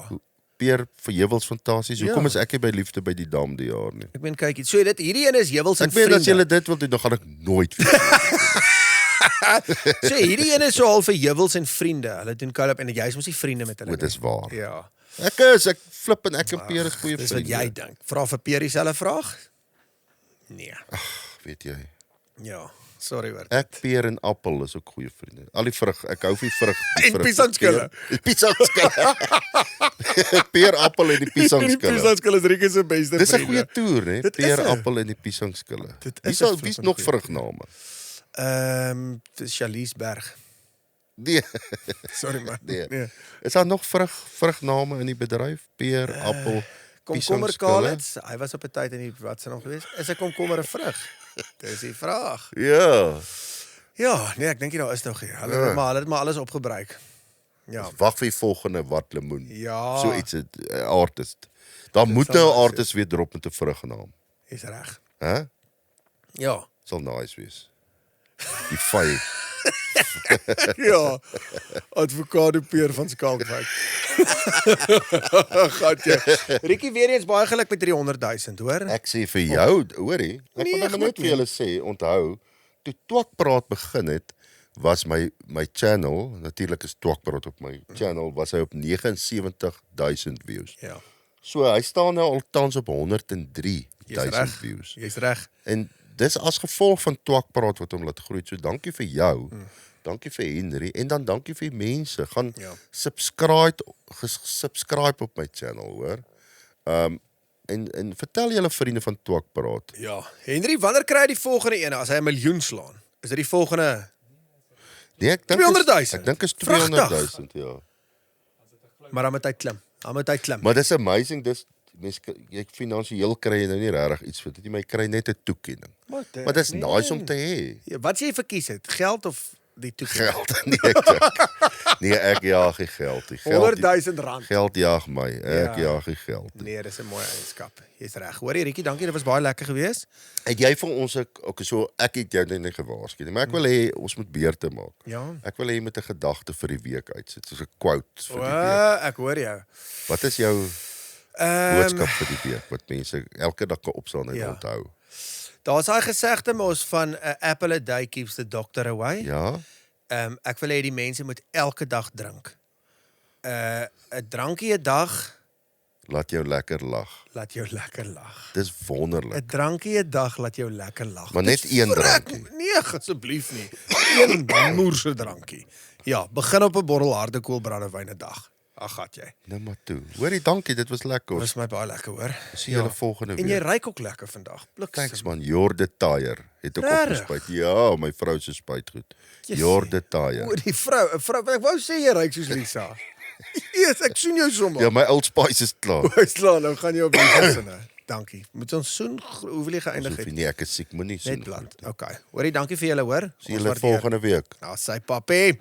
Peer vir Heuwels Fantasies. Ja. Hoekom is ek nie by Liefde by die Dam die jaar nie? Ek meen kyk iets. So dit hierdie een is Heuwels en Ek weet as vriende. julle dit wil doen, dan gaan ek nooit weer. So hierdie een is so al vir Heuwels en vriende. Hulle doen collab en jy's mos nie vriende met hulle Dit is waar. Ja. Ek flip en ek en Peer is goeie Dis wat vriende. jy dink. Vra vir Peer dieselfde vraag? Nee. Weet jy. Ja. Sorry hoor. Ek, Peer en Appel is ook goeie vriende. Al die vrug, ek hou van die vrug. En piesangskille. Die piesangskille. Peer, Appel en die Die piesangskille. piesangskille is Rieke se beste Dis 'n vriende. goeie toer, hè? Dit is Peer, een. Appel en die piesangskille. Dit Wie is sal een wie's flippend nog goeie. vrugname? Dis Charlize Berg. Nee, Sorry man. nee. Is daar nog vrugname in die bedryf? Peer, Appel, Komkommer piesangskille? Kalitz, hy was op 'n tyd in die wat se nog gewees. Is 'n komkommer 'n vrug? Dis die vraag. Ja. Ja, nee, ek dink nie daar is nog nie. Hulle Ja. hulle het maar alles opgebruik. Ja. Wag vir die volgende wat lemoen. Ja. So iets 'n artist. Daar moet sal nou 'n nice artist weer drop met 'n vrugnaam. Is reg. Hè? Ja. Sal nice wees. Die vy. Ja. Avokado peer van Skalkwyk. Gatjie. Rikkie weer eens baie geluk met 300 000, hoor. Ek sê vir jou, hoorie, ek Nee, wil nou goed net vir nie. julle sê, onthou, toe Twakpraat begin het, was my channel, natuurlik is Twakpraat op my channel, was hy op 79,000 views. Ja. So hy staan nou al tans op 103,000 Jy's reg. views. Jy's reg. En dis as gevolg van Twakpraat wat hom laat groei. So dankie vir jou. Dankie vir Henry en dan dankie vir die mense. Gaan Ja. subscribe op my channel, hoor. En vertel julle vriende van Twakpraat. Ja. Henry, wanneer kry hy die volgende ene as hy 'n miljoen slaan? Is dit die volgende? Nee, ek dink 200,000? Ek dink is Vragtig. 200,000, ja. Maar dan moet hy klim. Dan moet hy klim. Maar dis amazing, dis jy finansiëel kry jy nou nie regtig iets vir dit nie, maar jy kry net 'n toekenning. Maar dit is nice om te hê. Ja, wat jy verkies het, geld of die toekenning? Geld, nee, ek jaag nie geld nie. 100,000 rand. Geld jaag my, ek jaag nie geld nie. Nee, dis 'n mooi eienskap. Jy's reg. Hoorie Rietjie, dankie, dit was baie lekker geweest. Het jy vir ons ook so, ek het jou net gewaarsku nie, maar ek wil hê ons moet beurte maak. Ja. Ek wil hê jy moet 'n gedagte vir die week uitsit, soos 'n quote vir die week. Ek hoor jou. Wat is jou boodskap vir die week wat mense elke dag kan opstaan en onthou? Daar's daai gesegde mos van 'n apple a day keeps the doctor away. Ja? Ek wil hê die mense moet elke dag drink. 'n drankie 'n dag Laat jou lekker lag. laat jou lekker lag. Dis wonderlik. 'n drankie 'n dag laat jou lekker lag. Maar net Dis een vrek- drankie. Nee, asseblief nie. Een moerse drankie. Ja, begin op 'n bottel harde koolbrandewyn 'n dag. Ag gat jy. Nou maar toe. Hoorie, dankie, dit was lekker. Dit was my baie lekker hoor. Sien julle volgende En jy week. ruik ook lekker vandag. Thanks man, Jorde Tire het ook Regtig? opgespuit. Ja, my vrou se spuit goed. Jorde Tire. O, die vrou, 'n vrou, ek wou sê jy ruik soos Lisa. Yes, ek sien jou sommer. Ja, my Old Spice is klaar. Slaan, nou gaan jy op die sinne. Dankie. Moet ons soen, hoeveel jy geëindig Hoef het? nie, ek is siek, moenie Net sien. bland. Okay. Hoorie, dankie vir julle hoor. Sien Ons julle waardeer. volgende week. Nou, sy papi.